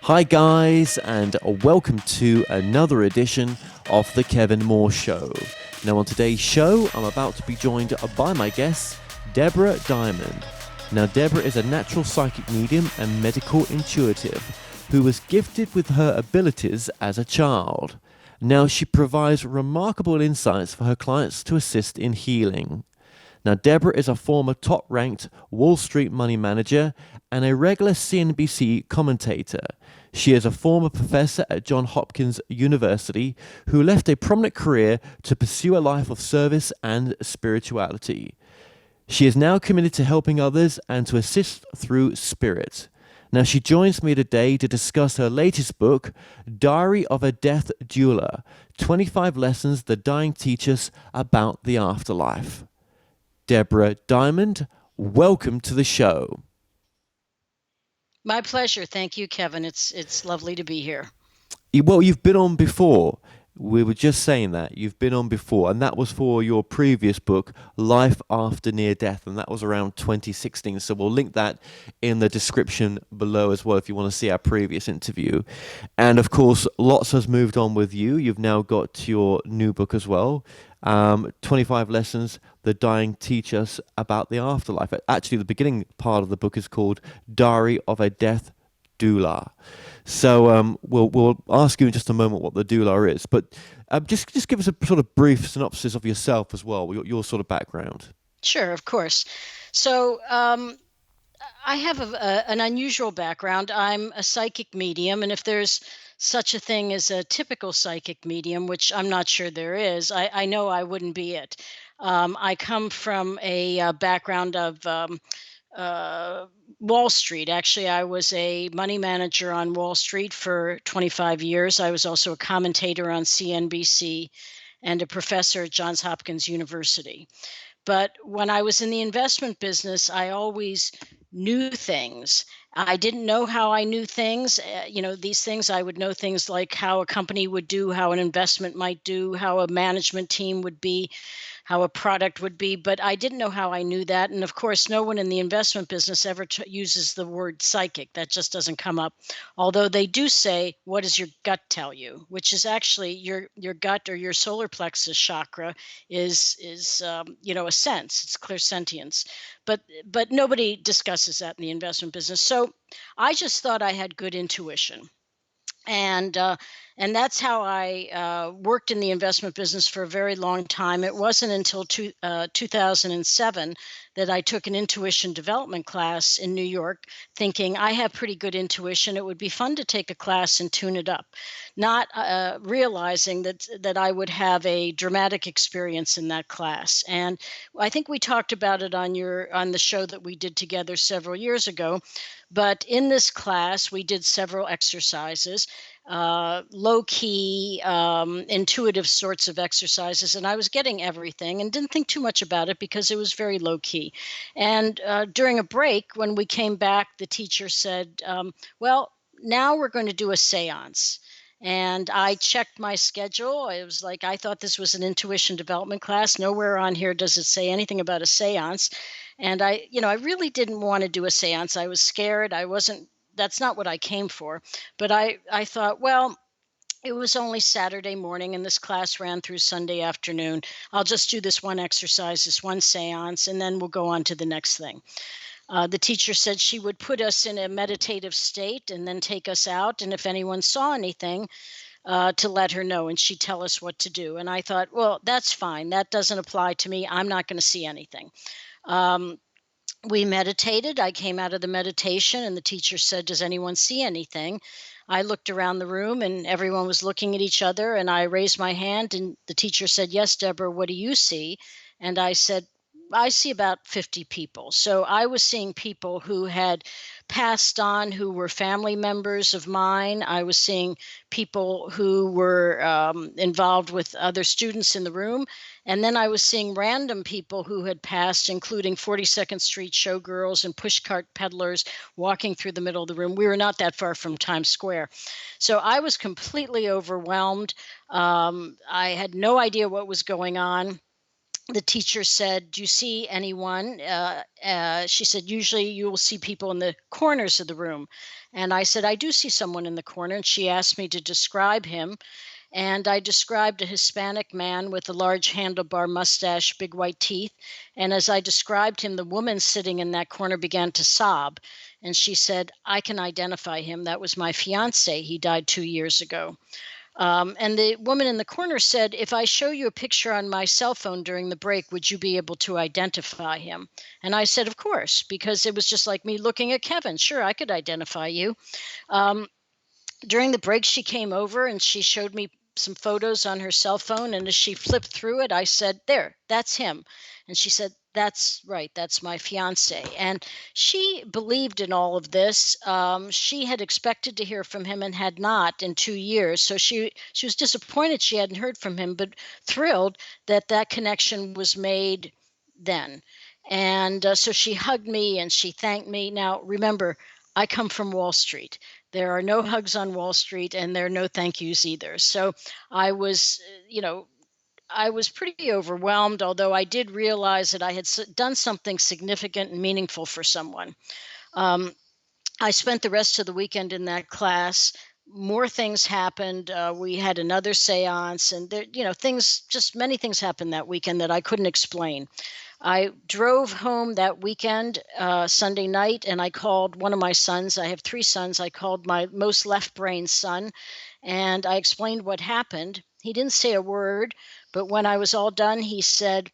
Hi guys, and welcome to another edition of The Kevin Moore Show. Now on today's show, I'm about to be joined by my guest, Debra Diamond. Now Debra is a natural psychic medium and medical intuitive who was gifted with her abilities as a child. Now she provides remarkable insights for her clients to assist in healing. Now, Debra is a former top-ranked Wall Street money manager and a regular CNBC commentator. She is a former professor at Johns Hopkins University who left a prominent career to pursue a life of service and spirituality. She is now committed to helping others and to assist through spirit. Now, she joins me today to discuss her latest book, Diary of a Death Doula, 25 Lessons the Dying Teach Us About the Afterlife. Debra Diamond, welcome to the show. My pleasure. Thank you, Kevin. It's lovely to be here. Well, you've been on before. We were just saying that. You've been on before, and that was for your previous book, Life After Near Death, and that was around 2016. So we'll link that in the description below as well if you want to see our previous interview. And of course, lots has moved on with you. You've now got your new book as well, 25 Lessons the Dying Teach Us About the Afterlife. Actually, the beginning part of the book is called Diary of a Death Doula. So we'll ask you in just a moment what the doula is, but just give us a sort of brief synopsis of yourself as well, your sort of background. Sure, of course. So I have an unusual background. I'm a psychic medium, and if there's such a thing as a typical psychic medium, which I'm not sure there is, I know I wouldn't be it. I come from a background of Wall Street. Actually, I was a money manager on Wall Street for 25 years. I was also a commentator on CNBC and a professor at Johns Hopkins University. But when I was in the investment business, I always knew things. I didn't know how I knew things. These things, I would know things like how a company would do, how an investment might do, how a management team would be, how a product would be, but I didn't know how I knew that. And of course, no one in the investment business ever uses the word psychic. That just doesn't come up. Although they do say, what does your gut tell you? Which is actually your gut or your solar plexus chakra is a sense. It's clairsentience. But nobody discusses that in the investment business. So I just thought I had good intuition. And that's how I worked in the investment business for a very long time. It wasn't until 2007 that I took an intuition development class in New York, thinking I have pretty good intuition. It would be fun to take a class and tune it up, not realizing that I would have a dramatic experience in that class. And I think we talked about it on the show that we did together several years ago. But in this class, we did several exercises, low-key, intuitive sorts of exercises, and I was getting everything and didn't think too much about it because it was very low-key. And during a break, when we came back, the teacher said, well, now we're going to do a seance. And I checked my schedule. It was like, I thought this was an intuition development class. Nowhere on here does it say anything about a seance. And I really didn't want to do a seance. I was scared. That's not what I came for. But I thought, well, it was only Saturday morning and this class ran through Sunday afternoon. I'll just do this one exercise, this one seance, and then we'll go on to the next thing. The teacher said she would put us in a meditative state and then take us out. And if anyone saw anything, to let her know, and she'd tell us what to do. And I thought, well, that's fine. That doesn't apply to me. I'm not going to see anything. We meditated. I came out of the meditation and the teacher said, does anyone see anything? I looked around the room and everyone was looking at each other, and I raised my hand and the teacher said, yes, Deborah, what do you see? And I said, I see about 50 people. So I was seeing people who had passed on, who were family members of mine. I was seeing people who were involved with other students in the room. And then I was seeing random people who had passed, including 42nd Street showgirls and pushcart peddlers walking through the middle of the room. We were not that far from Times Square. So I was completely overwhelmed. I had no idea what was going on. the teacher said, "Do you see anyone?" She said, "Usually you will see people in the corners of the room." And I said, "I do see someone in the corner." And she asked me to describe him. And I described a Hispanic man with a large handlebar mustache, big white teeth. And as I described him, the woman sitting in that corner began to sob. And she said, "I can identify him. That was my fiance. He died 2 years ago." And the woman in the corner said, "If I show you a picture on my cell phone during the break, would you be able to identify him?" And I said, "Of course," because it was just like me looking at Kevin. Sure, I could identify you. Um, During the break, she came over and she showed me some photos on her cell phone. And as she flipped through it, I said, "There, that's him." And she said, "That's right. That's my fiance." And she believed in all of this. She had expected to hear from him and had not in 2 years. So she was disappointed she hadn't heard from him, but thrilled that that connection was made then. And so she hugged me and she thanked me. Now, remember, I come from Wall Street. There are no hugs on Wall Street and there are no thank yous either. So I was, I was pretty overwhelmed, although I did realize that I had done something significant and meaningful for someone. Um, I spent the rest of the weekend in that class. More things happened. We had another seance, and there, things, just many things happened that weekend that I couldn't explain. I drove home that weekend, Sunday night, and I called one of my sons. I have three sons. I called my most left brain son, and I explained what happened. He didn't say a word, but when I was all done, he said,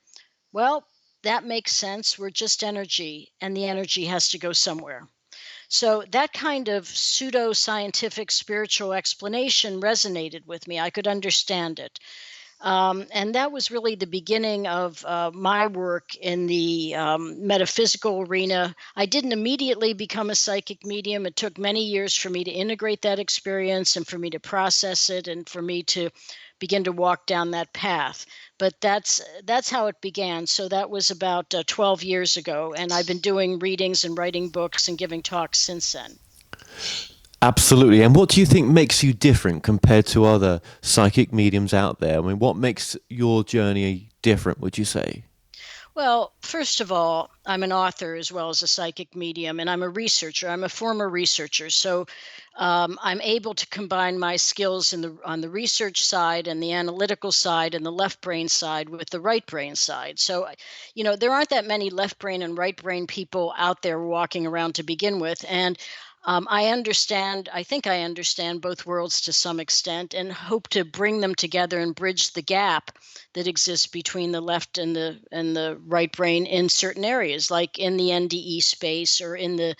"Well, that makes sense. We're just energy, and the energy has to go somewhere." So that kind of pseudo scientific spiritual explanation resonated with me. I could understand it. And that was really the beginning of my work in the metaphysical arena. I didn't immediately become a psychic medium. It took many years for me to integrate that experience and for me to process it and for me to begin to walk down that path. But that's how it began. So that was about 12 years ago, and I've been doing readings and writing books and giving talks since then. Absolutely. And what do you think makes you different compared to other psychic mediums out there? I mean, what makes your journey different, would you say? Well, first of all, I'm an author as well as a psychic medium, and I'm a researcher. I'm a former researcher, so I'm able to combine my skills on the research side and the analytical side and the left brain side with the right brain side. So, there aren't that many left brain and right brain people out there walking around to begin with, and I think I understand both worlds to some extent, and hope to bring them together and bridge the gap that exists between the left and the right brain in certain areas, like in the NDE space or in the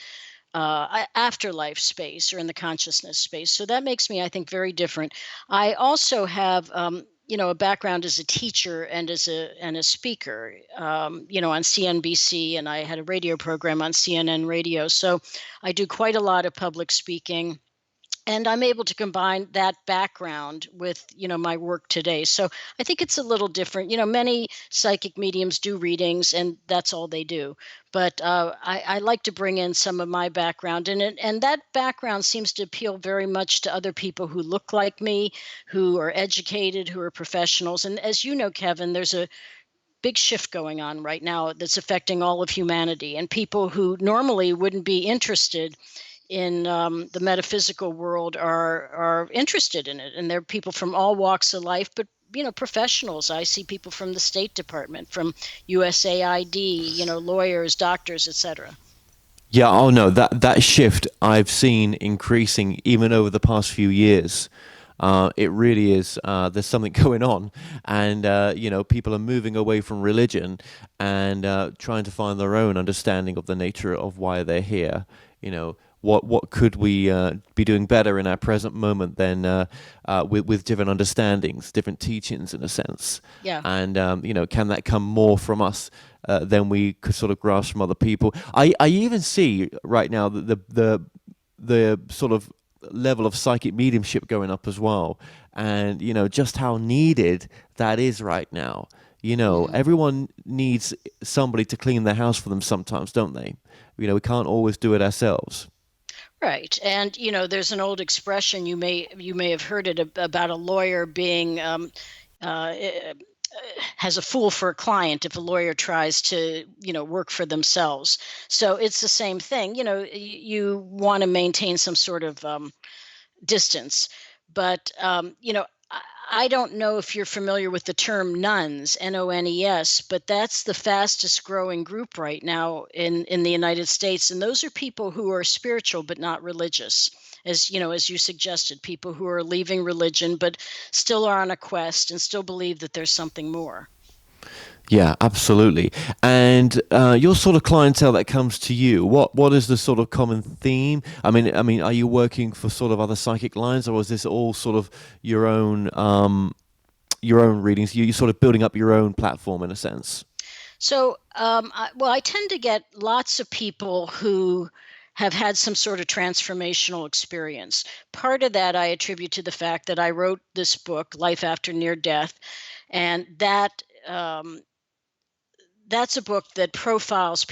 afterlife space or in the consciousness space. So that makes me, I think, very different. I also have, a background as a teacher and as a speaker, on CNBC, and I had a radio program on CNN radio. So I do quite a lot of public speaking. And I'm able to combine that background with, my work today. So I think it's a little different. Many psychic mediums do readings, and that's all they do. But I like to bring in some of my background, and that background seems to appeal very much to other people who look like me, who are educated, who are professionals. And as you know, Kevin, there's a big shift going on right now that's affecting all of humanity, and people who normally wouldn't be interested in the metaphysical world are interested in it, and there are people from all walks of life, but professionals. I see people from the State Department, from USAID, lawyers, doctors, etc. Yeah, oh no, that shift I've seen increasing even over the past few years. It really is. There's something going on, and people are moving away from religion and trying to find their own understanding of the nature of why they're here. What could we be doing better in our present moment than with different understandings, different teachings, in a sense. Yeah. And can that come more from us than we could sort of grasp from other people? I even see right now that the sort of level of psychic mediumship going up as well, and just how needed that is right now. Everyone needs somebody to clean their house for them sometimes, don't they? We can't always do it ourselves. Right. And there's an old expression, you may have heard it, about a lawyer being uh, has a fool for a client if a lawyer tries to, work for themselves. So it's the same thing. You want to maintain some sort of distance. But, I don't know if you're familiar with the term nuns, Nones, but that's the fastest growing group right now in the United States. And those are people who are spiritual but not religious. As you suggested, people who are leaving religion but still are on a quest and still believe that there's something more. Yeah, absolutely. And your sort of clientele that comes to you, what is the sort of common theme? I mean, are you working for sort of other psychic lines, or is this all sort of your own readings? You're sort of building up your own platform in a sense. So, I tend to get lots of people who have had some sort of transformational experience. Part of that I attribute to the fact that I wrote this book, Life After Near Death, and that's a book that profiles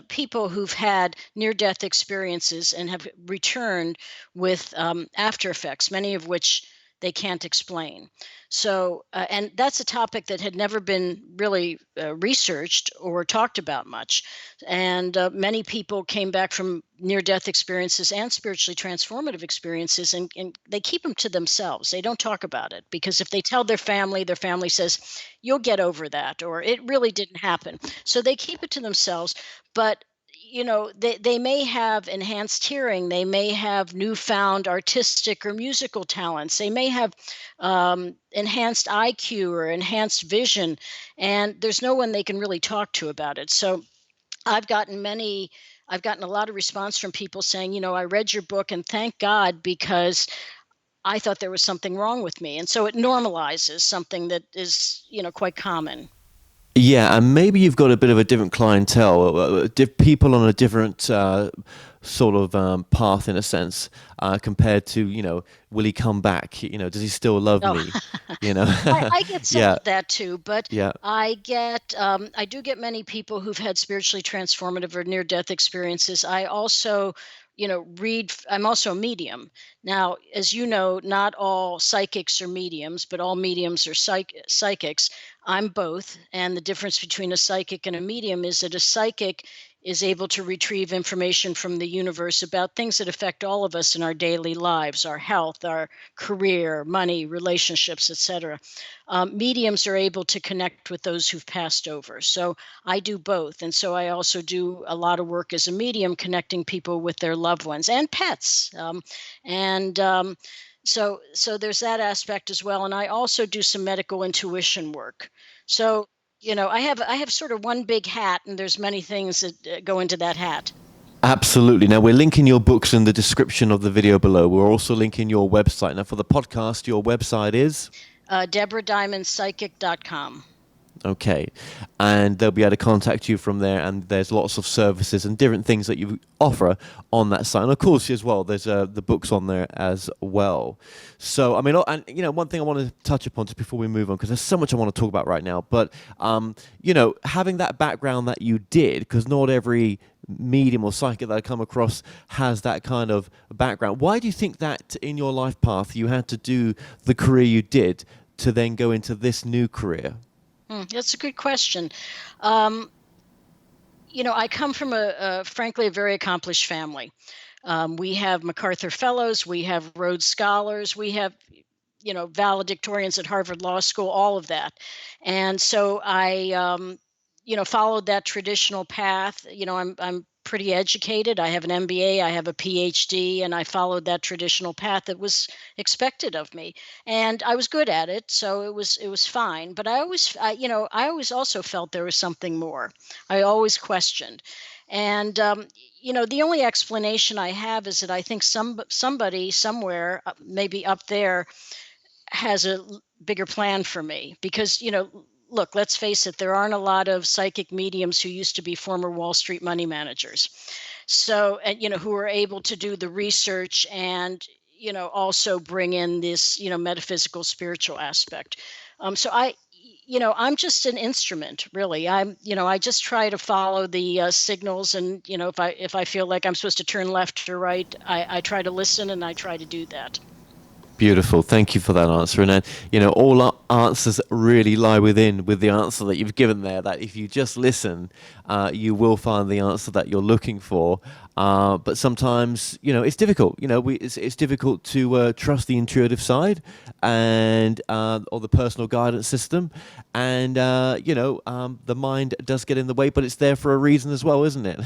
people who've had near-death experiences and have returned with after effects, many of which they can't explain. So, and that's a topic that had never been really researched or talked about much. And many people came back from near-death experiences and spiritually transformative experiences, and they keep them to themselves. They don't talk about it because if they tell their family says, "You'll get over that," or "It really didn't happen." So they keep it to themselves. But they may have enhanced hearing, they may have newfound artistic or musical talents, they may have enhanced IQ or enhanced vision, and there's no one they can really talk to about it. So I've gotten many I've gotten a lot of response from people saying, I read your book and thank God, because I thought there was something wrong with me. And so it normalizes something that is, quite common. Yeah, and maybe you've got a bit of a different clientele, people on a different sort of path in a sense, compared to, will he come back? Does he still love Oh, me? You know? I get some Yeah, of that too, but yeah. I do get many people who've had spiritually transformative or near death experiences. I also, I'm also a medium. Now, as you know, not all psychics are mediums, but all mediums are psychics. I'm both. And the difference between a psychic and a medium is that a psychic is able to retrieve information from the universe about things that affect all of us in our daily lives, our health, our career, money, relationships, etc. Mediums are able to connect with those who've passed over. So I do both. And so I also do a lot of work as a medium connecting people with their loved ones and pets. And so there's that aspect as well. And I also do some medical intuition work. So, I have sort of one big hat, and there's many things that go into that hat. Absolutely. Now, we're linking your books in the description of the video below. We're also linking your website. Now, for the podcast, your website is? DebraDiamondPsychic.com. Okay. And they'll be able to contact you from there. And there's lots of services and different things that you offer on that site. And of course, as well, there's the books on there as well. So, I mean, and one thing I want to touch upon just before we move on, because there's so much I want to talk about right now. But, having that background that you did, because not every medium or psychic that I come across has that kind of background. Why do you think that in your life path you had to do the career you did to then go into this new career? That's a good question. I come from frankly, a very accomplished family. We have MacArthur Fellows, we have Rhodes Scholars, we have, valedictorians at Harvard Law School, all of that. And so I, followed that traditional path. I'm pretty educated. I have an MBA, I have a PhD, and I followed that traditional path that was expected of me. And I was good at it, so it was fine. But I always also felt there was something more. I always questioned. And the only explanation I have is that I think somebody somewhere, maybe up there, has a bigger plan for me, because look, let's face it, there aren't a lot of psychic mediums who used to be former Wall Street money managers, so, and who are able to do the research and also bring in this metaphysical spiritual aspect. So I'm just an instrument, really. I just try to follow the signals, and if I feel like I'm supposed to turn left or right, I try to listen and I try to do that. Beautiful. Thank you for that answer. And all answers really lie with the answer that you've given there. That if you just listen, you will find the answer that you're looking for. But sometimes, it's difficult. It's difficult to trust the intuitive side and or the personal guidance system, and the mind does get in the way, but it's there for a reason as well, isn't it?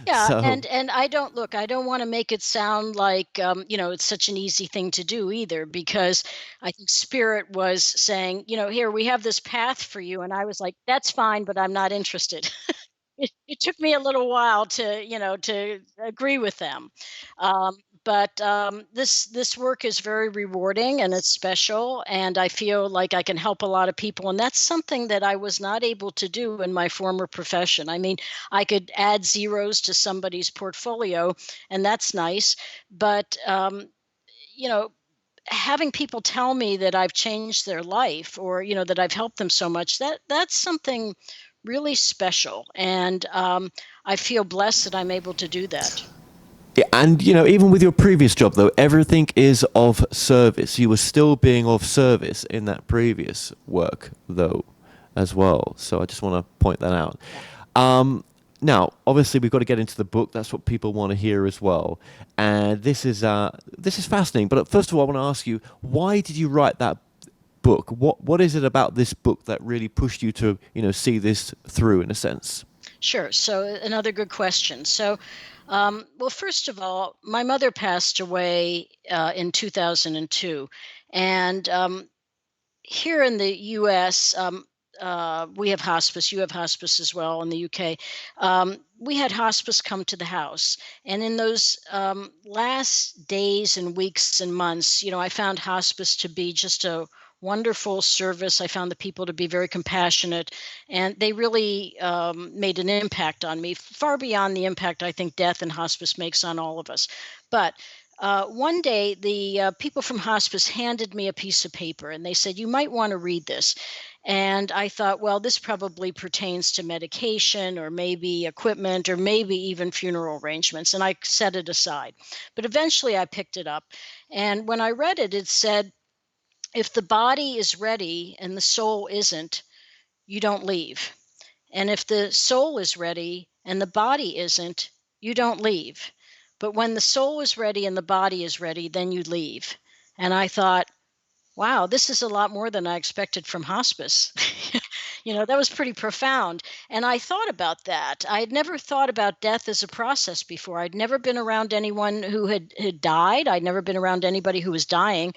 Yeah, So. and I don't want to make it sound like it's such an easy thing to do either, because I think Spirit was saying, here we have this path for you, and I was like, that's fine, but I'm not interested. It took me a little while to agree with them, um, but this work is very rewarding and it's special, and I feel like I can help a lot of people, and that's something that I was not able to do in my former profession. I mean, I could add zeros to somebody's portfolio, and that's nice, but you know having people tell me that I've changed their life, or that I've helped them so much, that's something really special, and I feel blessed that I'm able to do that. Yeah, and even with your previous job, though, everything is of service. You were still being of service in that previous work, though, as well. So I just want to point that out. Yeah. Now, obviously, we've got to get into the book. That's what people want to hear as well. And this is fascinating. But first of all, I want to ask you, why did you write that book? What is it about this book that really pushed you to see this through in a sense? Sure. So another good question. So, well, first of all, my mother passed away in 2002, and here in the U.S., we have hospice. You have hospice as well in the UK. We had hospice come to the house, and in those last days and weeks and months, I found hospice to be just a wonderful service. I found the people to be very compassionate, and they really made an impact on me, far beyond the impact I think death and hospice makes on all of us. But one day, the people from hospice handed me a piece of paper, and they said, "You might want to read this." And I thought, well, this probably pertains to medication or maybe equipment or maybe even funeral arrangements. And I set it aside. But eventually I picked it up. And when I read it, it said, if the body is ready and the soul isn't, you don't leave. And if the soul is ready and the body isn't, you don't leave. But when the soul is ready and the body is ready, then you leave. And I thought, wow, this is a lot more than I expected from hospice. That was pretty profound. And I thought about that. I had never thought about death as a process before. I'd never been around anyone who had died. I'd never been around anybody who was dying.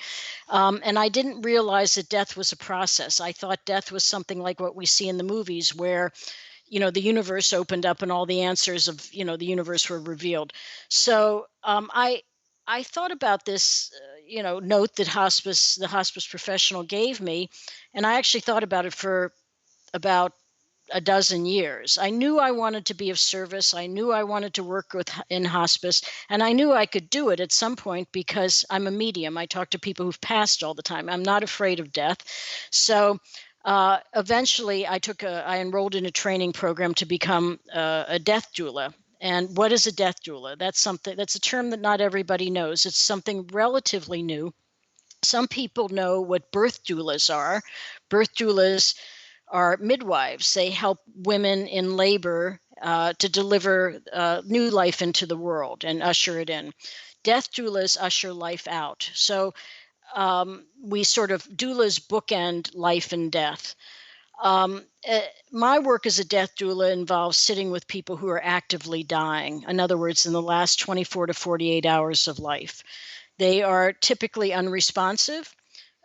And I didn't realize that death was a process. I thought death was something like what we see in the movies where the universe opened up and all the answers of the universe were revealed. So I thought about this note that the hospice professional gave me, and I actually thought about it for about a dozen years. I knew I wanted to be of service. I knew I wanted to work in hospice, and I knew I could do it at some point because I'm a medium. I talk to people who've passed all the time. I'm not afraid of death. So eventually I enrolled in a training program to become a death doula. And what is a death doula? That's a term that not everybody knows. It's something relatively new. Some people know what birth doulas are. Birth doulas are midwives. They help women in labor to deliver new life into the world and usher it in. Death doulas usher life out. So we sort of doulas bookend life and death. My work as a death doula involves sitting with people who are actively dying. In other words, in the last 24 to 48 hours of life. They are typically unresponsive.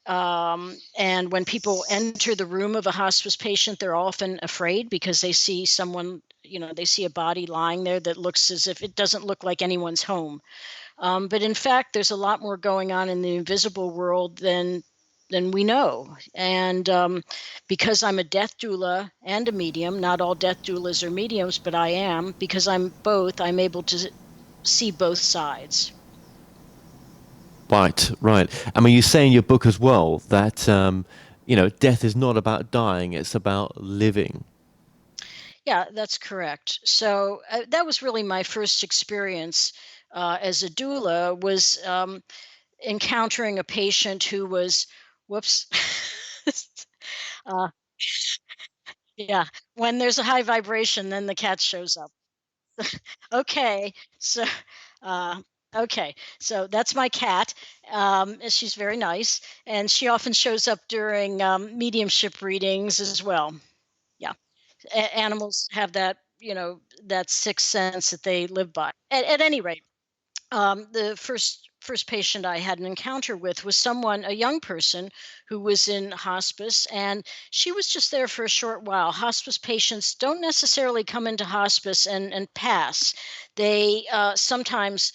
And when people enter the room of a hospice patient, they're often afraid because they see someone, they see a body lying there that looks as if it doesn't look like anyone's home. But in fact, there's a lot more going on in the invisible world than we know. And because I'm a death doula and a medium, not all death doulas are mediums, but I am, because I'm both, I'm able to see both sides. Right, right. I mean, you say in your book as well that death is not about dying; it's about living. Yeah, that's correct. So that was really my first experience as a doula. Was encountering a patient who was, whoops, uh, yeah, when there's a high vibration, then the cat shows up. Okay, so uh, okay, so that's my cat. And she's very nice, and she often shows up during mediumship readings as well. Yeah, animals have that, that sixth sense that they live by. At any rate, the first patient I had an encounter with was someone, a young person who was in hospice, and she was just there for a short while. Hospice patients don't necessarily come into hospice and pass. They sometimes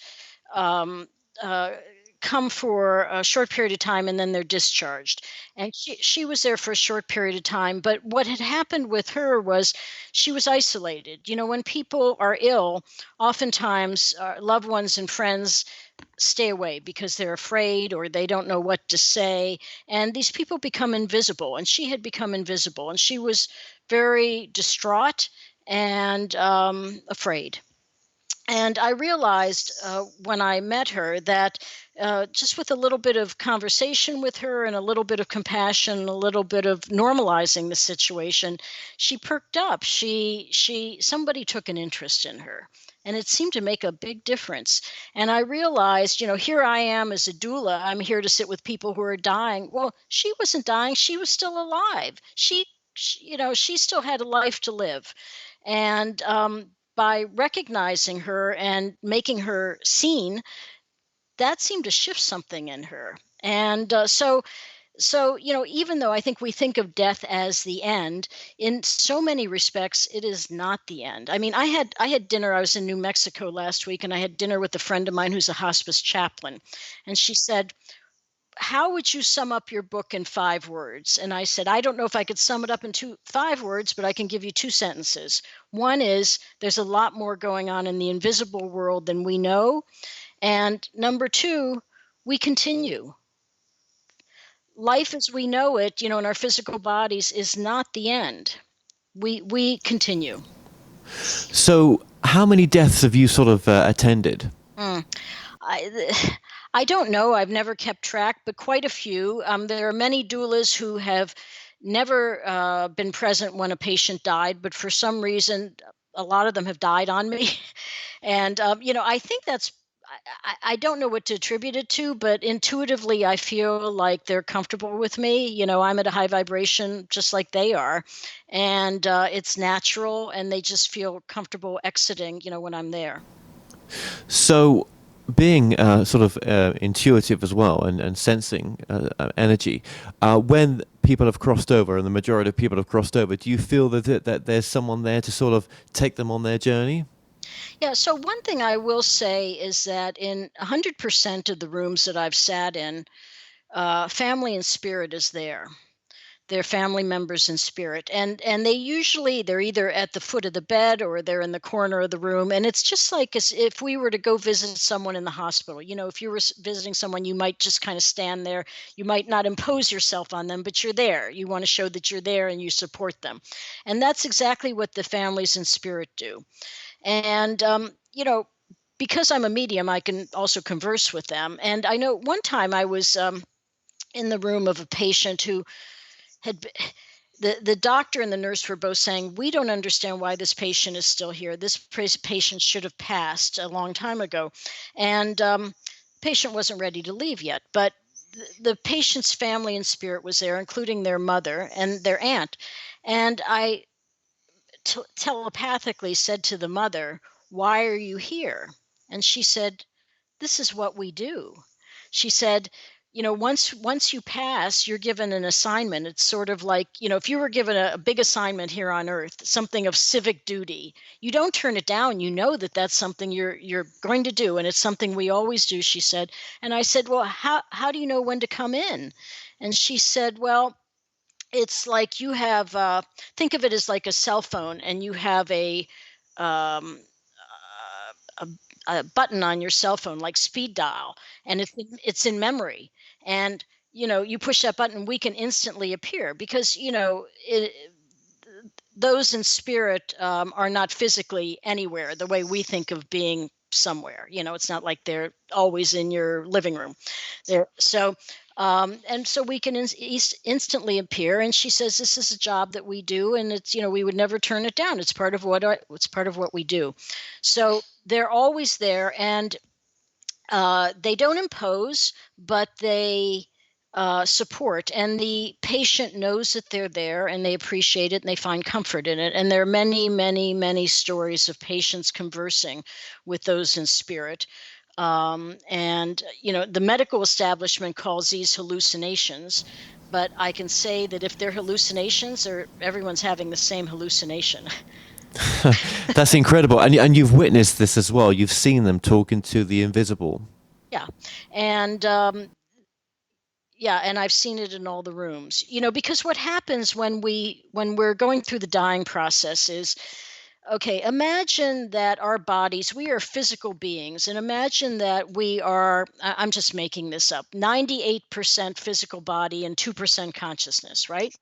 um, uh, come for a short period of time and then they're discharged. And she was there for a short period of time. But what had happened with her was she was isolated. When people are ill, oftentimes loved ones and friends stay away because they're afraid or they don't know what to say. And these people become invisible. And she had become invisible. And she was very distraught and afraid. And I realized when I met her that just with a little bit of conversation with her and a little bit of compassion, a little bit of normalizing the situation, she perked up. Somebody took an interest in her, and it seemed to make a big difference. And I realized, here I am as a doula. I'm here to sit with people who are dying. Well, she wasn't dying; she was still alive. She still had a life to live, and by recognizing her and making her seen, that seemed to shift something in her. And even though I think we think of death as the end, in so many respects, it is not the end. I mean, I had dinner. I was in New Mexico last week, and I had dinner with a friend of mine who's a hospice chaplain, and she said, how would you sum up your book in 5 words? And I said, I don't know if I could sum it up in 5 words, but I can give you 2 sentences. One is there's a lot more going on in the invisible world than we know. And number 2, we continue. Life as we know it, in our physical bodies is not the end. We continue. So, how many deaths have you sort of attended? I don't know. I've never kept track, but quite a few. There are many doulas who have never been present when a patient died, but for some reason, a lot of them have died on me. And I think I don't know what to attribute it to, but intuitively, I feel like they're comfortable with me. I'm at a high vibration just like they are, and it's natural, and they just feel comfortable exiting, when I'm there. So, being sort of intuitive as well and sensing energy, when people have crossed over, and the majority of people have crossed over, do you feel that there's someone there to sort of take them on their journey? Yeah, so one thing I will say is that in 100% of the rooms that I've sat in, family and spirit is there. They're family members in spirit, and they're either at the foot of the bed or they're in the corner of the room, and it's just like as if we were to go visit someone in the hospital. If you were visiting someone, you might just kind of stand there. You might not impose yourself on them, but you're there. You want to show that you're there and you support them, and that's exactly what the families in spirit do. And because I'm a medium, I can also converse with them. And I know one time I was in the room of a patient who had the doctor and the nurse were both saying, we don't understand why this patient is still here. This patient should have passed a long time ago. And patient wasn't ready to leave yet, but the patient's family and spirit was there, including their mother and their aunt. And I telepathically said to the mother, why are you here? And she said, this is what we do. She said, once you pass, you're given an assignment. It's sort of like, if you were given a big assignment here on earth, something of civic duty, you don't turn it down. You know that that's something you're going to do, and it's something we always do, she said. And I said, well, how do you know when to come in? And she said, well, it's like you have think of it as like a cell phone, and you have um, a, a button on your cell phone like speed dial, and it's in memory, and you push that button, we can instantly appear because those in spirit are not physically anywhere the way we think of being somewhere. It's not like they're always in your living room. And so we can instantly appear. And she says this is a job that we do, and it's we would never turn it down. It's part of what we do. So they're always there, and they don't impose, but they support, and the patient knows that they're there, and they appreciate it, and they find comfort in it. And there are many, many, many stories of patients conversing with those in spirit. And the medical establishment calls these hallucinations, but I can say that if they're hallucinations, or everyone's having the same hallucination. That's incredible. And you've witnessed this as well. You've seen them talking to the invisible. Yeah. And and I've seen it in all the rooms. Because what happens when we're going through the dying process is, okay, imagine that our bodies, we are physical beings, and imagine that we are, I'm just making this up, 98% physical body and 2% consciousness, right?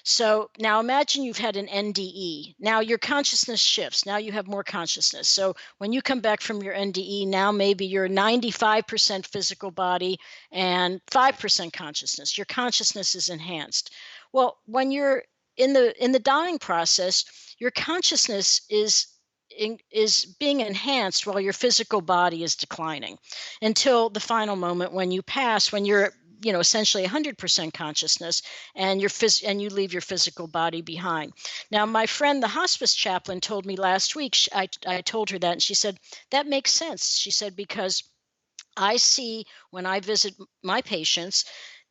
So now imagine you've had an NDE. Now your consciousness shifts. Now you have more consciousness. So when you come back from your NDE, now maybe you're 95% physical body and 5% consciousness. Your consciousness is enhanced. Well, when you're in the dying process, your consciousness is being enhanced while your physical body is declining, until the final moment when you pass, when you're essentially 100% consciousness, and and you leave your physical body behind. Now, my friend, the hospice chaplain, told me last week, I told her that, and she said, that makes sense. She said, because I see, when I visit my patients,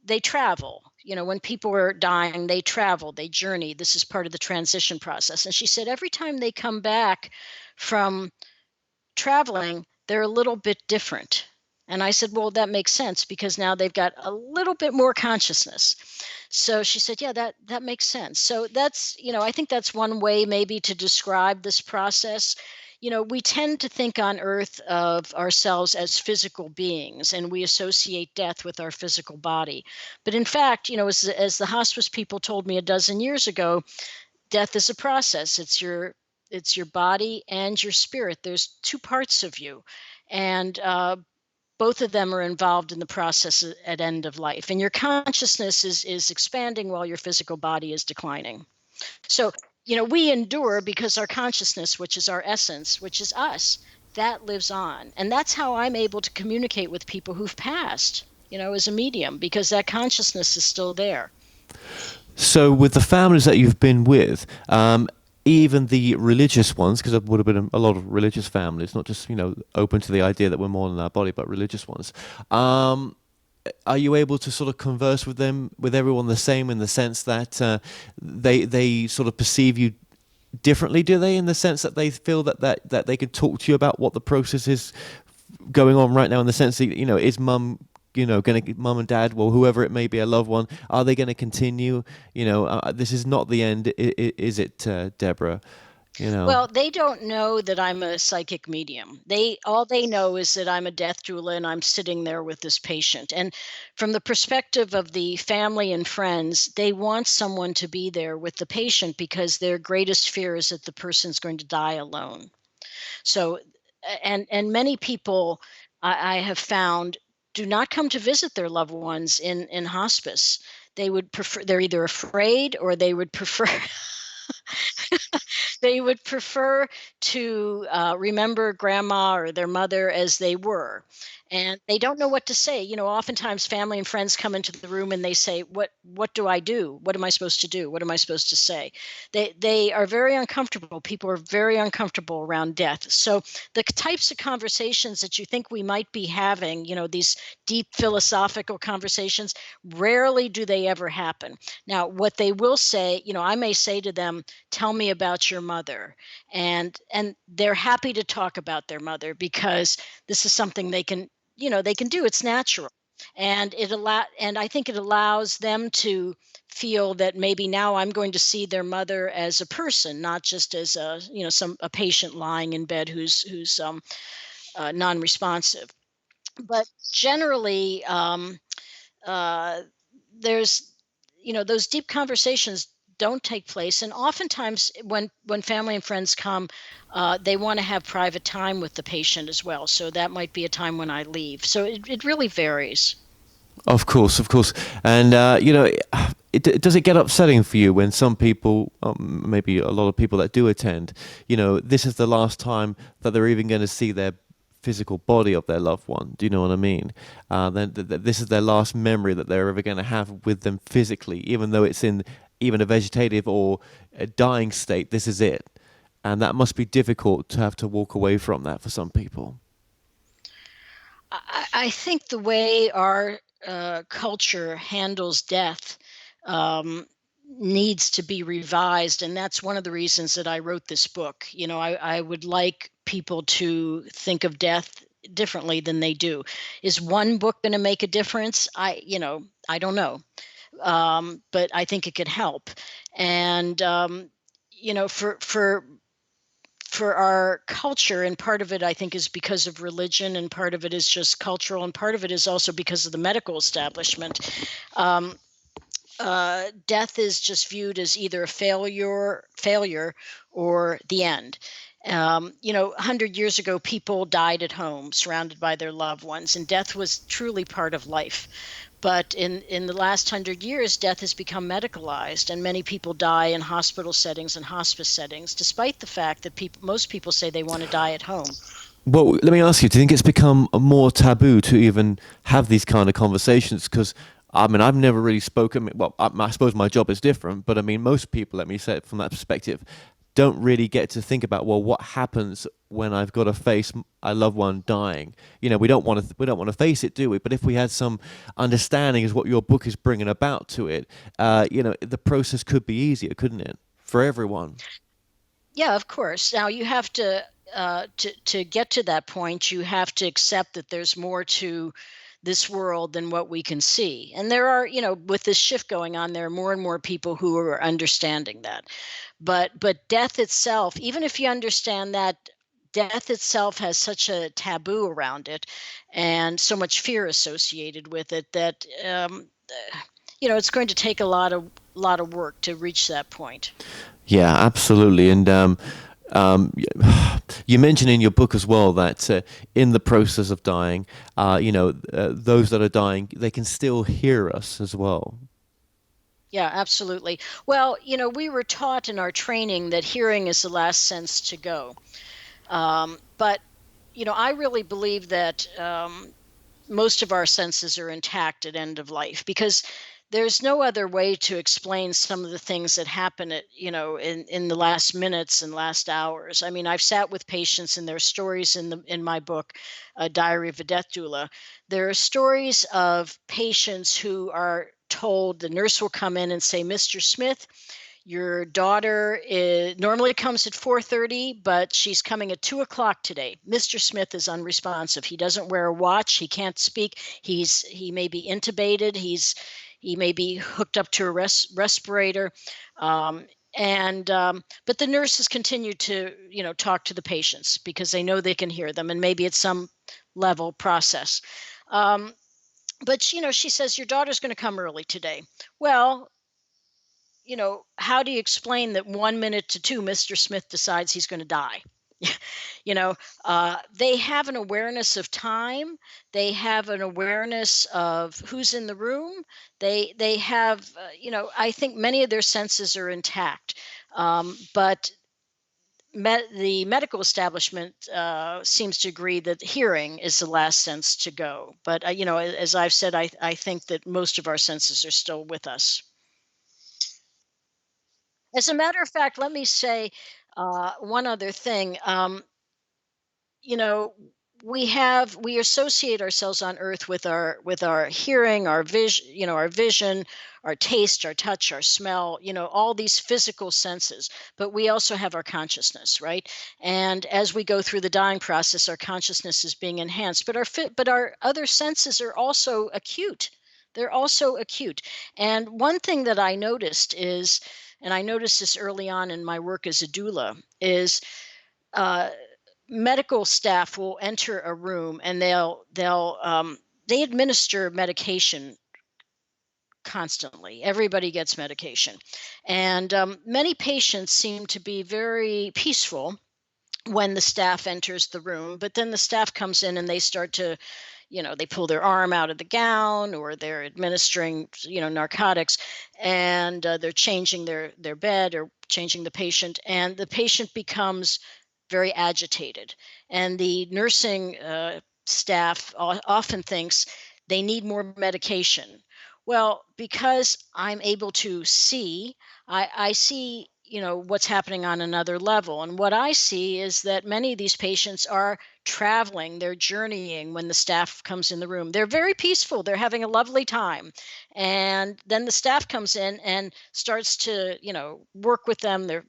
they travel. When people are dying, they travel, they journey. This is part of the transition process. And she said, every time they come back from traveling, they're a little bit different. And I said, well, that makes sense, because now they've got a little bit more consciousness. So she said, yeah, that makes sense. So that's, I think that's one way maybe to describe this process. We tend to think on Earth of ourselves as physical beings, and we associate death with our physical body. But in fact, as the hospice people told me a dozen years ago, death is a process. It's your body and your spirit. There's two parts of you, and both of them are involved in the process at end of life. And your consciousness is expanding while your physical body is declining. So, we endure because our consciousness, which is our essence, which is us, that lives on. And that's how I'm able to communicate with people who've passed, as a medium, because that consciousness is still there. So with the families that you've been with, even the religious ones, because there would have been a lot of religious families, not just, open to the idea that we're more than our body, but religious ones. Are you able to sort of converse with them, with everyone the same, in the sense that they sort of perceive you differently? Do they, in the sense that they feel that they could talk to you about what the process is going on right now, in the sense that, is mum, mum and dad, well, whoever it may be, a loved one, are they going to continue? This is not the end, is it, Deborah? Well, they don't know that I'm a psychic medium. All they know is that I'm a death doula, and I'm sitting there with this patient. And from the perspective of the family and friends, they want someone to be there with the patient, because their greatest fear is that the person's going to die alone. So, and many people I have found do not come to visit their loved ones in hospice. They would prefer, they're either afraid, or they would prefer they would prefer to remember grandma or their mother as they were. And they don't know what to say. Oftentimes family and friends come into the room and they say, what do I do? What am I supposed to do? What am I supposed to say? They are very uncomfortable. People are very uncomfortable around death. So the types of conversations that you think we might be having, these deep philosophical conversations, rarely do they ever happen. Now, what they will say, I may say to them, tell me about your mother. And they're happy to talk about their mother, because this is something they can do. It's natural. And I think it allows them to feel that maybe now I'm going to see their mother as a person, not just as a patient lying in bed who's non-responsive. But generally, there's those deep conversations don't take place. And oftentimes when family and friends come, they want to have private time with the patient as well. So that might be a time when I leave. So it really varies. Of course, of course. And, does it get upsetting for you when some people, maybe a lot of people that do attend, this is the last time that they're even going to see their physical body of their loved one? Do you know what I mean? Then this is their last memory that they're ever going to have with them physically, even though it's in even a vegetative or a dying state. This is it. And that must be difficult to have to walk away from that for some people. I think the way our culture handles death needs to be revised, and that's one of the reasons that I wrote this book. I would like people to think of death differently than they do. Is one book going to make a difference? I don't know, but I think it could help. And for our culture, and part of it I think is because of religion, and part of it is just cultural, and part of it is also because of the medical establishment. Death is just viewed as either a failure or the end. 100 years ago, people died at home, surrounded by their loved ones, and death was truly part of life. But in the last 100 years, death has become medicalized, and many people die in hospital settings and hospice settings, despite the fact that most people say they want to die at home. Well, let me ask you, do you think it's become more taboo to even have these kind of conversations? Because, I've never really spoken, well, I suppose my job is different, but most people, let me say it from that perspective, don't really get to think about, well, what happens when I've got to face a loved one dying. We don't want to face it, do we? But if we had some understanding as what your book is bringing about to it, the process could be easier, couldn't it, for everyone? Yeah, of course. Now you have to get to that point, you have to accept that there's more to this world than what we can see. And there are, with this shift going on, there are more and more people who are understanding that. But death itself, even if you understand that, death itself has such a taboo around it and so much fear associated with it that it's going to take a lot of work to reach that point. Yeah, absolutely. And you mentioned in your book as well that in the process of dying, those that are dying, they can still hear us as well. Yeah, absolutely. Well, we were taught in our training that hearing is the last sense to go. But, I really believe that most of our senses are intact at end of life, because there's no other way to explain some of the things that happen in the last minutes and last hours. I've sat with patients, and there are stories in my book, Diary of a Death Doula. There are stories of patients who are told, the nurse will come in and say, "Mr. Smith, your daughter normally comes at 4:30, but she's coming at 2 o'clock today. Mr. Smith is unresponsive. He doesn't wear a watch. He can't speak. He may be intubated. He may be hooked up to a respirator." But the nurses continue to talk to the patients because they know they can hear them, and maybe at some level process. But she says, "Your daughter's going to come early today." Well, how do you explain that 1 minute to two, Mr. Smith decides he's going to die? They have an awareness of time. They have an awareness of who's in the room. They have, I think many of their senses are intact. But the medical establishment seems to agree that hearing is the last sense to go. But, as I've said, I think that most of our senses are still with us. As a matter of fact, let me say one other thing. You know, we associate ourselves on Earth with our hearing, our vision, our vision, our taste, our touch, our smell, all these physical senses. But we also have our consciousness, right? And as we go through the dying process, our consciousness is being enhanced. But our other senses are also acute. They're also acute. And one thing that I noticed is, and I noticed this early on in my work as a doula, is uh, medical staff will enter a room and they administer medication constantly. Everybody gets medication. And many patients seem to be very peaceful when the staff enters the room, but then the staff comes in and they start to, they pull their arm out of the gown, or they're administering, narcotics, and they're changing their bed or changing the patient, and the patient becomes very agitated. And the nursing staff often thinks they need more medication. Well, because I'm able to see, I see, what's happening on another level. And what I see is that many of these patients are traveling, they're journeying when the staff comes in the room. They're very peaceful, they're having a lovely time. And then the staff comes in and starts to, work with them. They're,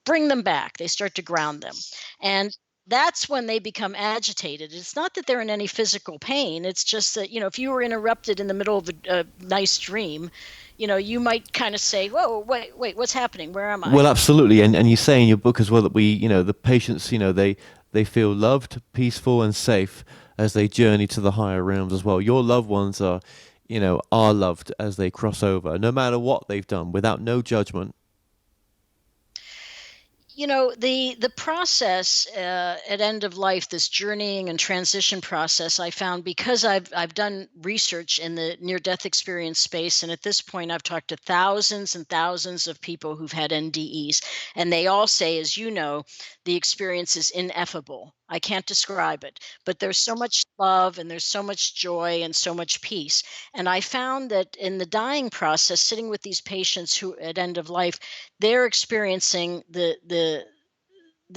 bring them back. They start to ground them. And that's when they become agitated. It's not that they're in any physical pain. It's just that, if you were interrupted in the middle of a nice dream, you might kind of say, whoa, wait, what's happening? Where am I? Well, absolutely, and you say in your book as well that the patients, they feel loved, peaceful, and safe as they journey to the higher realms as well. Your loved ones are loved as they cross over, no matter what they've done, without no judgment. The process at end of life, this journeying and transition process, I found, because I've done research in the near death experience space, and at this point I've talked to thousands and thousands of people who've had NDEs, and they all say, as you know, the experience is ineffable. I can't describe it, but there's so much love and there's so much joy and so much peace. And I found that in the dying process, sitting with these patients who at end of life, they're experiencing the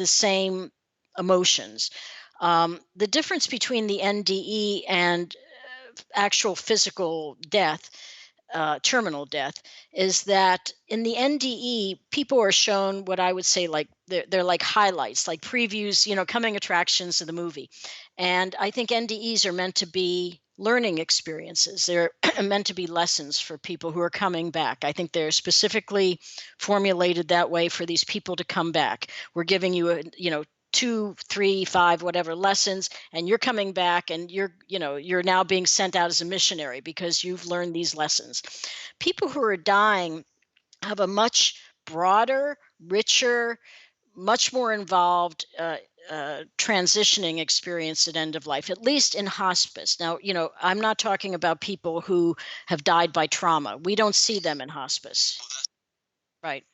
same emotions. The difference between the NDE and actual physical death, terminal death, is that in the NDE, people are shown what I would say, like they're like highlights, like previews, coming attractions of the movie. And I think NDEs are meant to be learning experiences. They're meant to be lessons for people who are coming back. I think they're specifically formulated that way for these people to come back. We're giving you 2, 3, 5, whatever lessons, and you're coming back, and you're now being sent out as a missionary because you've learned these lessons. People who are dying have a much broader, richer, much more involved transitioning experience at end of life, at least in hospice. Now, I'm not talking about people who have died by trauma. We don't see them in hospice. Right.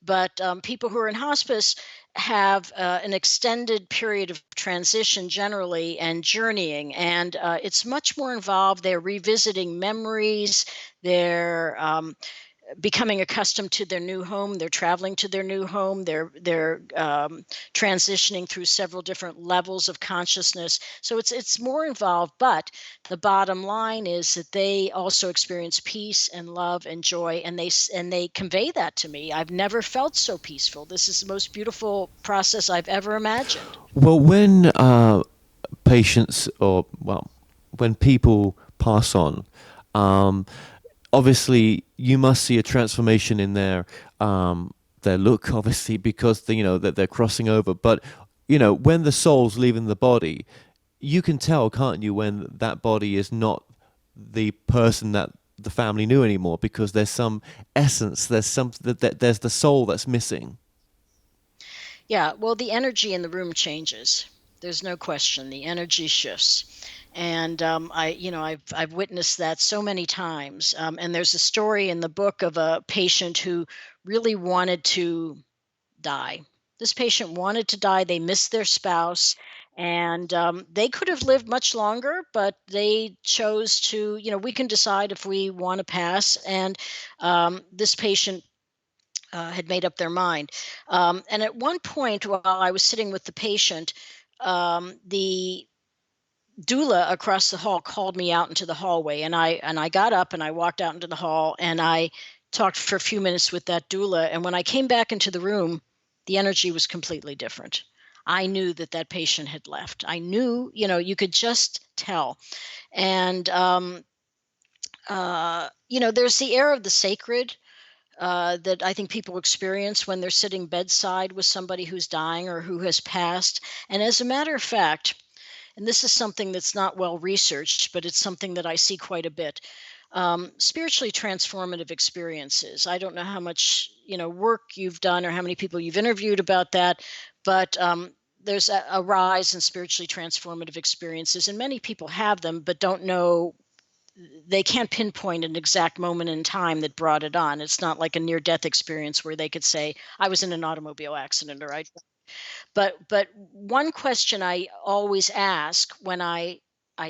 But people who are in hospice have an extended period of transition generally and journeying, and it's much more involved. They're revisiting memories. They're becoming accustomed to their new home. They're traveling to their new home. They're transitioning through several different levels of consciousness. So it's more involved. But the bottom line is that they also experience peace and love and joy, and they convey that to me. I've never felt so peaceful. This is the most beautiful process I've ever imagined. Well, when patients, when people pass on, obviously you must see a transformation in their look, obviously, because that they're crossing over. But when the soul's leaving the body, you can tell, can't you, when that body is not the person that the family knew anymore, because there's some essence, there's the soul that's missing. Yeah, well, the energy in the room changes. There's no question. The energy shifts. And I've witnessed that so many times. And there's a story in the book of a patient who really wanted to die. This patient wanted to die. They missed their spouse, and they could have lived much longer, but they chose to, we can decide if we want to pass. And this patient had made up their mind. And at one point, while I was sitting with the patient, the doula across the hall called me out into the hallway, and I got up and I walked out into the hall, and I talked for a few minutes with that doula. And when I came back into the room, the energy was completely different. I knew that patient had left. I knew, you could just tell. And there's the air of the sacred that I think people experience when they're sitting bedside with somebody who's dying or who has passed. And as a matter of fact, and this is something that's not well researched, but it's something that I see quite a bit. spiritually transformative experiences. I don't know how much work you've done or how many people you've interviewed about that, but there's a rise in spiritually transformative experiences, and many people have them but don't know. They can't pinpoint an exact moment in time that brought it on. It's not like a near-death experience where they could say, I was in an automobile accident, or but one question I always ask when I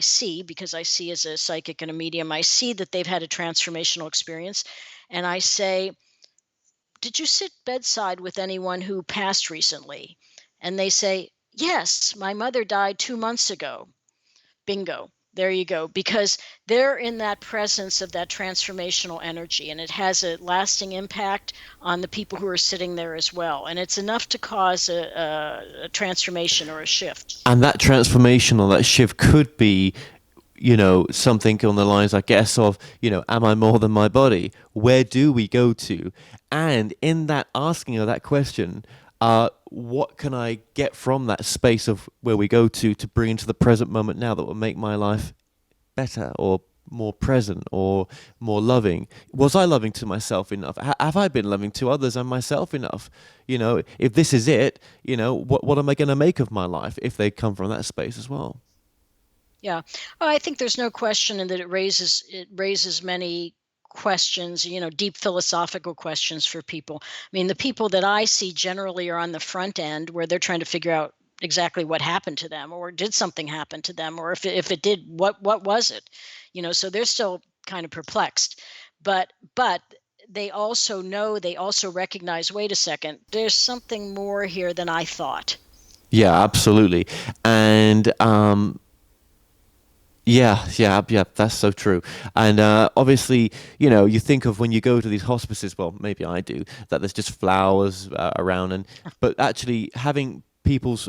see, because I see as a psychic and a medium, I see that they've had a transformational experience, and I say, did you sit bedside with anyone who passed recently? And they say, yes, my mother died 2 months ago. Bingo. There you go. Because they're in that presence of that transformational energy, and it has a lasting impact on the people who are sitting there as well. And it's enough to cause a transformation or a shift. And that transformation or that shift could be, something on the lines, I guess, of, am I more than my body? Where do we go to? And in that asking of that question, what can I get from that space of where we go to bring into the present moment now that will make my life better or more present or more loving? Was I loving to myself enough? Have I been loving to others and myself enough? If this is it, what am I going to make of my life if they come from that space as well? Yeah. Well, I think there's no question in that it raises many questions, deep philosophical questions for people. I mean, the people that I see generally are on the front end where they're trying to figure out exactly what happened to them, or did something happen to them, or if it did, what was it? So they're still kind of perplexed. But they also know, they also recognize, wait a second, there's something more here than I thought. Yeah, absolutely. And yeah, that's so true. And obviously, you think of when you go to these hospices, well, maybe I do, that there's just flowers around, but actually having people's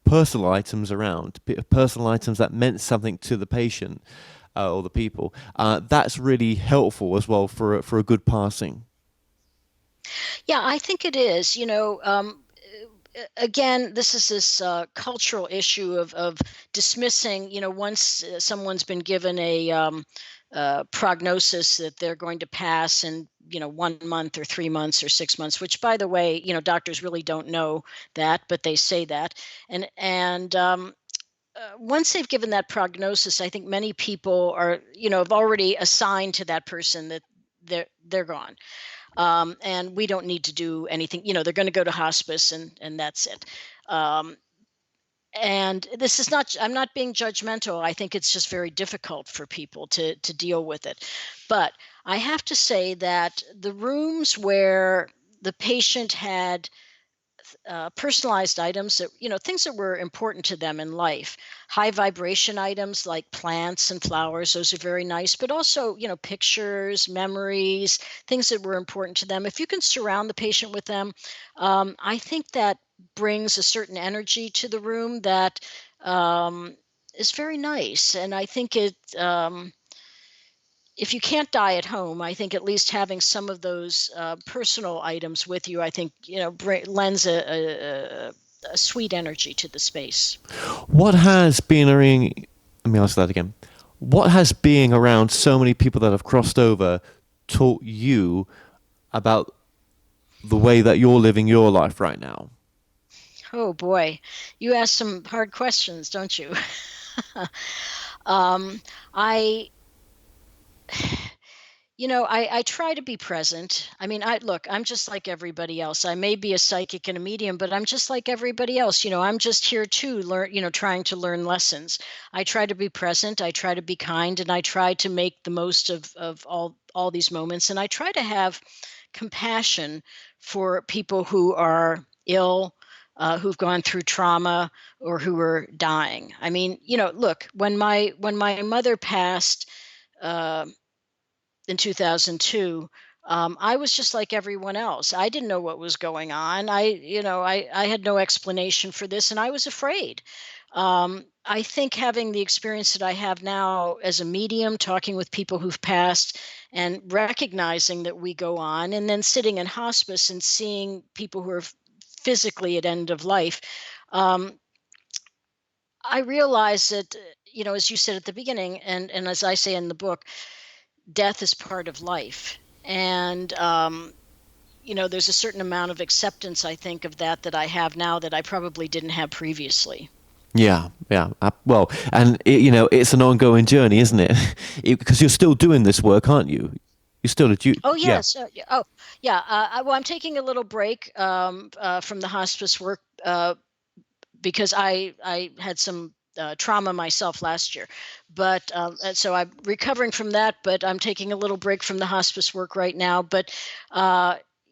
personal items around, personal items that meant something to the patient or the people, that's really helpful as well for a good passing. Yeah, I think it is. Again, this is this cultural issue of dismissing. Once someone's been given a prognosis that they're going to pass in 1 month or 3 months or 6 months, which, by the way, doctors really don't know that, but they say that. And once they've given that prognosis, I think many people are have already assigned to that person that they're gone. And we don't need to do anything. They're going to go to hospice, and that's it. Um, and this is not, I'm not being judgmental. I think it's just very difficult for people to deal with it. But I have to say that the rooms where the patient had personalized items that, things that were important to them in life, high vibration items like plants and flowers, those are very nice, but also, pictures, memories, things that were important to them. If you can surround the patient with them, I think that brings a certain energy to the room that is very nice. And I think if you can't die at home, I think at least having some of those personal items with you, I think, lends a sweet energy to the space. What has been let me ask that again. What has being around so many people that have crossed over taught you about the way that you're living your life right now? Oh boy, you ask some hard questions, don't you? um, I I try to be present. I mean, I'm just like everybody else. I may be a psychic and a medium, but I'm just like everybody else. I'm just here to learn, trying to learn lessons. I try to be present. I try to be kind, and I try to make the most of all these moments. And I try to have compassion for people who are ill, who've gone through trauma, or who are dying. I mean, look, when my mother passed, uh, in 2002, I was just like everyone else. I didn't know what was going on. I had no explanation for this, and I was afraid. I think having the experience that I have now as a medium, talking with people who've passed and recognizing that we go on, and then sitting in hospice and seeing people who are physically at end of life, um, I realize that, as you said at the beginning, and as I say in the book, death is part of life. And, there's a certain amount of acceptance, I think, of that I have now that I probably didn't have previously. Yeah, yeah. Well, and it's an ongoing journey, isn't it? Because you're still doing this work, aren't you? You're still a Oh, yeah. yes. Oh, yeah. Well, I'm taking a little break from the hospice work because I had some trauma myself last year, but and so I'm recovering from that. But I'm taking a little break from the hospice work right now. But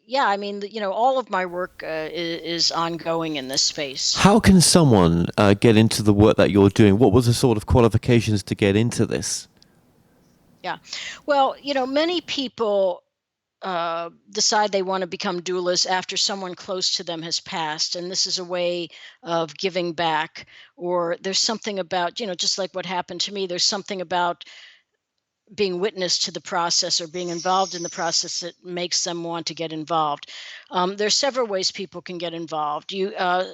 yeah, I mean, all of my work is ongoing in this space. How can someone get into the work that you're doing? What was the sort of qualifications to get into this? Yeah. Well, many people decide they want to become doulas after someone close to them has passed. And this is a way of giving back. Or there's something about, just like what happened to me, there's something about being witness to the process or being involved in the process that makes them want to get involved. There's several ways people can get involved. There are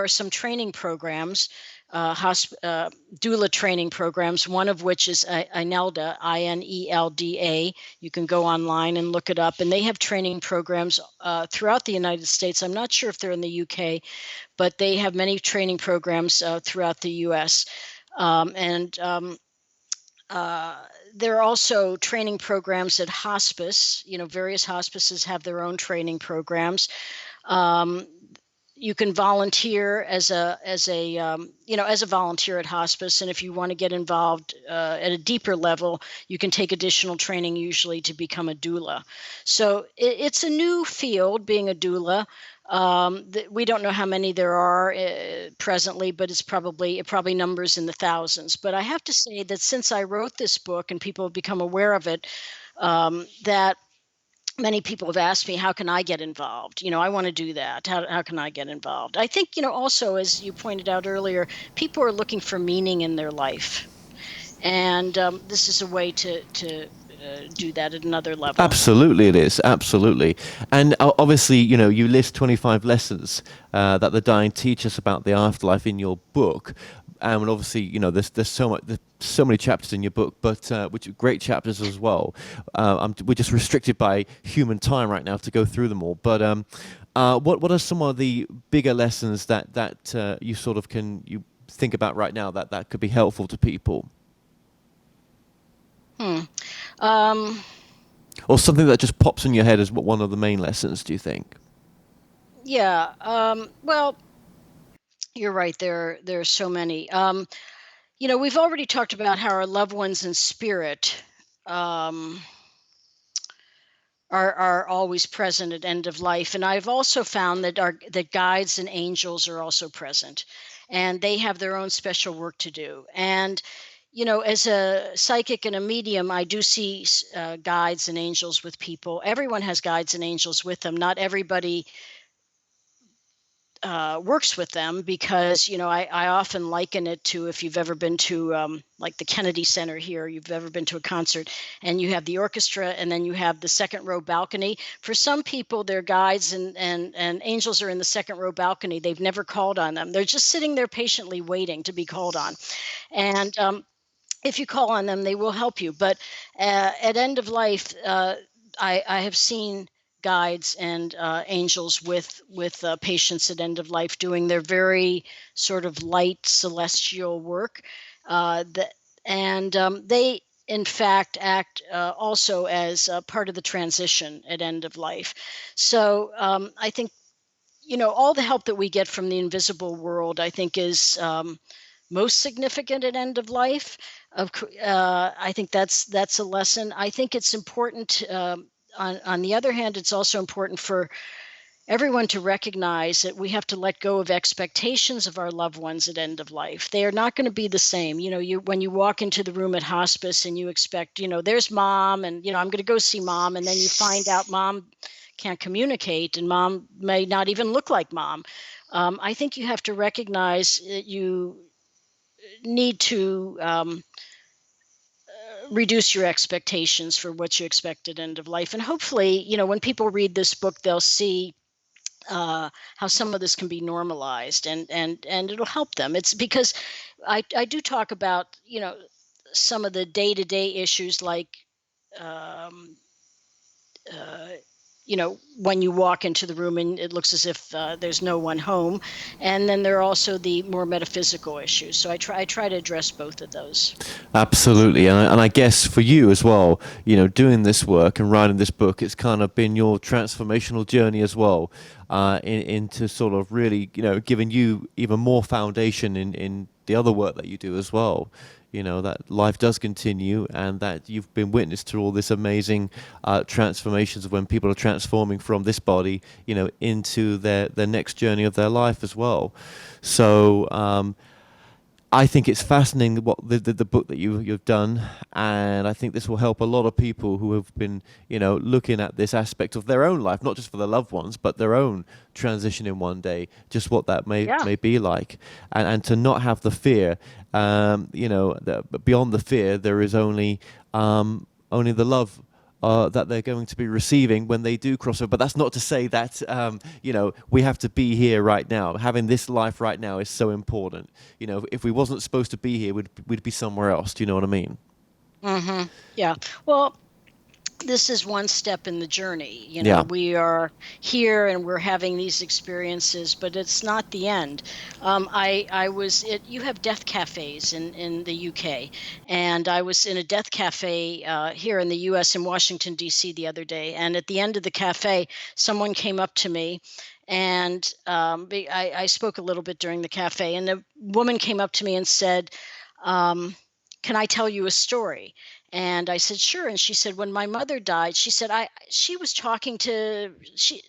some training programs, doula training programs, one of which is INELDA, INELDA. You can go online and look it up, and they have training programs throughout the United States. I'm not sure if they're in the UK, but they have many training programs throughout the US. There are also training programs at hospice. Various hospices have their own training programs. You can volunteer as a volunteer at hospice, and if you want to get involved at a deeper level, you can take additional training usually to become a doula. So it's a new field, being a doula. We don't know how many there are presently, but it probably numbers in the thousands. But I have to say that since I wrote this book and people have become aware of it, that many people have asked me, how can I get involved? I want to do that. How can I get involved? I think, also, as you pointed out earlier, people are looking for meaning in their life. And this is a way to do that at another level. Absolutely, it is. Absolutely. And obviously, you list 25 lessons that the dying teach us about the afterlife in your book. And obviously, there's so many chapters in your book, but which are great chapters as well. We're just restricted by human time right now to go through them all. But what are some of the bigger lessons that you think about right now that could be helpful to people? Or something that just pops in your head as one of the main lessons, do you think? Yeah. Well, you're right. There are so many. We've already talked about how our loved ones in spirit are always present at end of life, and I've also found that guides and angels are also present, and they have their own special work to do. And as a psychic and a medium, I do see guides and angels with people. Everyone has guides and angels with them. Not everybody works with them, because I often liken it to, if you've ever been to like the Kennedy Center here, you've ever been to a concert, and you have the orchestra, and then you have the second row balcony. For some people, their guides and angels are in the second row balcony. They've never called on them. They're just sitting there patiently waiting to be called on. And if you call on them, they will help you. But at end of life, I have seen guides and angels with patients at end of life doing their very sort of light celestial work. They, in fact, act also as part of the transition at end of life. So I think, all the help that we get from the invisible world, I think, is most significant at end of life. I think that's a lesson. I think it's important. On the other hand, it's also important for everyone to recognize that we have to let go of expectations of our loved ones at end of life. They are not going to be the same. When you walk into the room at hospice and you expect, there's mom, and I'm going to go see mom, and then you find out mom can't communicate, and mom may not even look like mom. I think you have to recognize that you need to reduce your expectations for what you expect at end of life. And hopefully, when people read this book, they'll see how some of this can be normalized, and it'll help them. It's because I do talk about, some of the day-to-day issues, like when you walk into the room and it looks as if there's no one home. And then there are also the more metaphysical issues. So I try to address both of those. Absolutely, and I guess for you as well, doing this work and writing this book, it's kind of been your transformational journey as well, into sort of really, giving you even more foundation in the other work that you do as well. That life does continue, and that you've been witness to all this amazing transformations of when people are transforming from this body, into their next journey of their life as well. So I think it's fascinating what the book that you've done, and I think this will help a lot of people who have been, looking at this aspect of their own life, not just for their loved ones, but their own transition in one day, just what that may be like, and to not have the fear. Beyond the fear, there is only the love that they're going to be receiving when they do cross over. But that's not to say that, we have to be here right now. Having this life right now is so important. If we wasn't supposed to be here, we'd be somewhere else. Do you know what I mean? Mm-hmm. Yeah. Well, this is one step in the journey. We are here and we're having these experiences, but it's not the end. You have death cafes in the UK, and I was in a death cafe here in the US in Washington, D.C. the other day. And at the end of the cafe, someone came up to me, and I spoke a little bit during the cafe, and the woman came up to me and said, can I tell you a story? And I said, sure. And she said, when my mother died, she said, she was talking to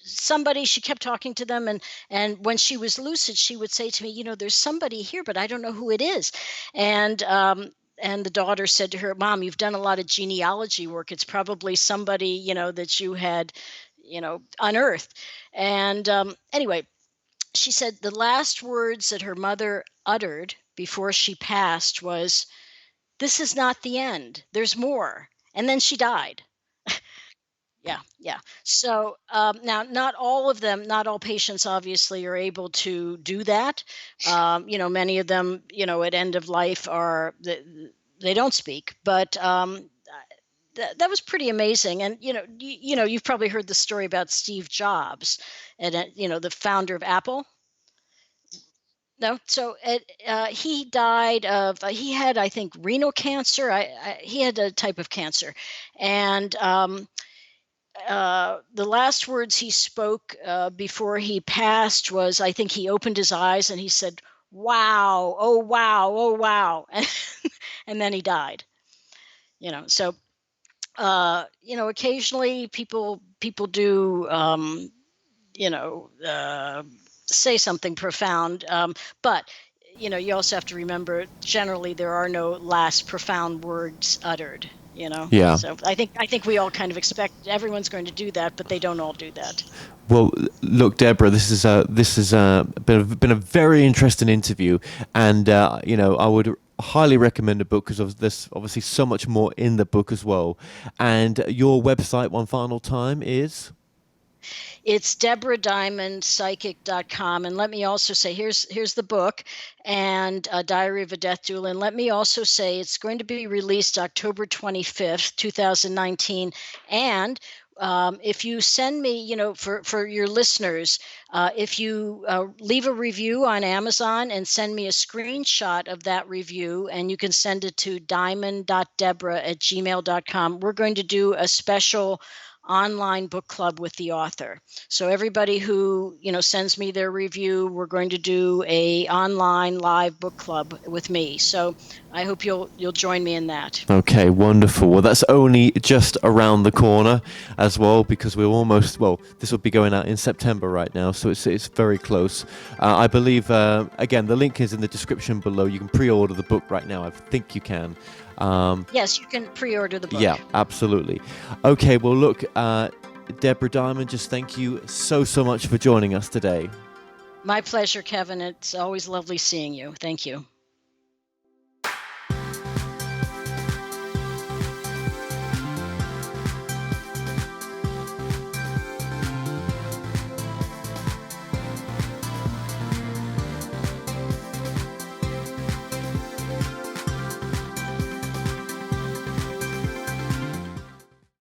somebody, she kept talking to them. And when she was lucid, she would say to me, there's somebody here, but I don't know who it is. And the daughter said to her, Mom, you've done a lot of genealogy work. It's probably somebody, that you had, unearthed. And anyway, she said the last words that her mother uttered before she passed was, this is not the end. There's more. And then she died. Yeah. So now, not all patients obviously are able to do that. Many of them, at end of life they don't speak. But that was pretty amazing. And, you've probably heard the story about Steve Jobs and, the founder of Apple. No, so he died of. He had, I think, renal cancer. He had a type of cancer, and the last words he spoke before he passed was, I think he opened his eyes and he said, "Wow, oh wow, oh wow," and then he died. So occasionally people do. Say something profound, but you also have to remember, generally there are no last profound words uttered. Yeah. So I think we all kind of expect everyone's going to do that, but they don't all do that. Well, look, Deborah, this has been a very interesting interview, and I would highly recommend the book because there's obviously so much more in the book as well. And your website, one final time, is? It's DebraDiamondPsychic.com. And let me also say, here's the book and Diary of a Death Doula. And let me also say it's going to be released October 25th, 2019. And if you send me, for your listeners, if you leave a review on Amazon and send me a screenshot of that review, and you can send it to diamond.debra@gmail.com, we're going to do a special online book club with the author. So everybody who sends me their review, we're going to do a online live book club with me. So I hope you'll join me in that. Okay, wonderful. Well, that's only just around the corner as well, because we're almost, this will be going out in September right now, so it's very close. I believe, again, the link is in the description below. You can pre-order the book right now. I think you can. Yes, you can pre-order the book. Yeah, absolutely. Okay, well, look, Debra Diamond, just thank you so much for joining us today. My pleasure, Kevin. It's always lovely seeing you. Thank you.